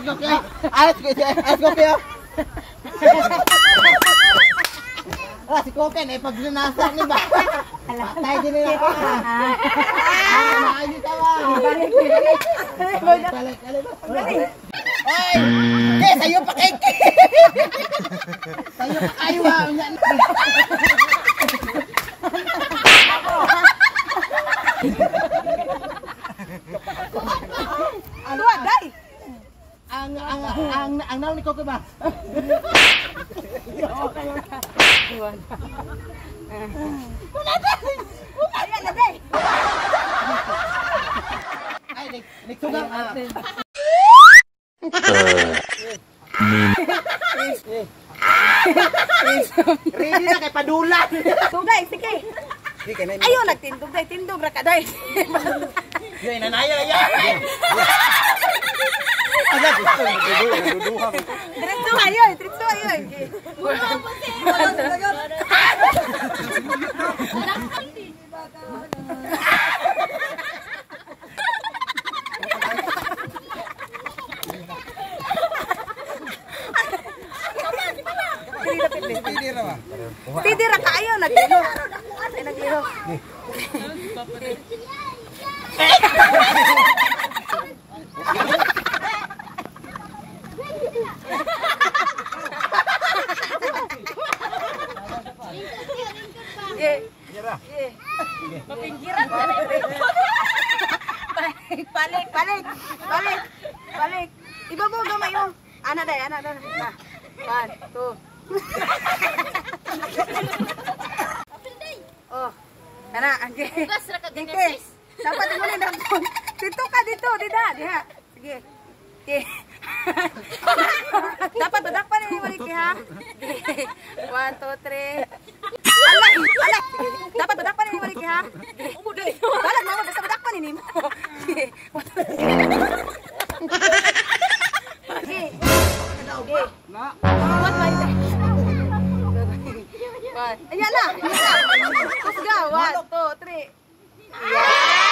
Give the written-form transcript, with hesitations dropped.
let's go kaya. Let's go kaya. Si Koken eh, pag lunasak ni ba? Patay din nila ako. Ayos tawa. Balik. Ay! Eh, sa'yo pa kay sa'yo pa kayo ha. Ano, day? Ang naon ni Koken ba? Ayan na, day. Ay, nagtugang. Ready na kay padulan. Tugay, sige. Ayaw, nagtindog, day. Tindog ra ka, day. Yun, nanaya na yan. Diretso ayoy, diretso ayoy. Tidira ka ayo, nagliro. Ay, nagliro. Balik. Ibabaw gamay mo. Ana day. Na. 1, 2. Oh. Ana, angge. Dingke. Dapat mo na dito ka dito, diha. Sige. Okay. Dapat badakpan ni balik ha. 1, 2, 3. Alay. Dapat badakpan ni balik ha. Dalag mo basta badakpan ni mo. Okay. Ayan na. Let's go. 1, 2, 3. Yeah.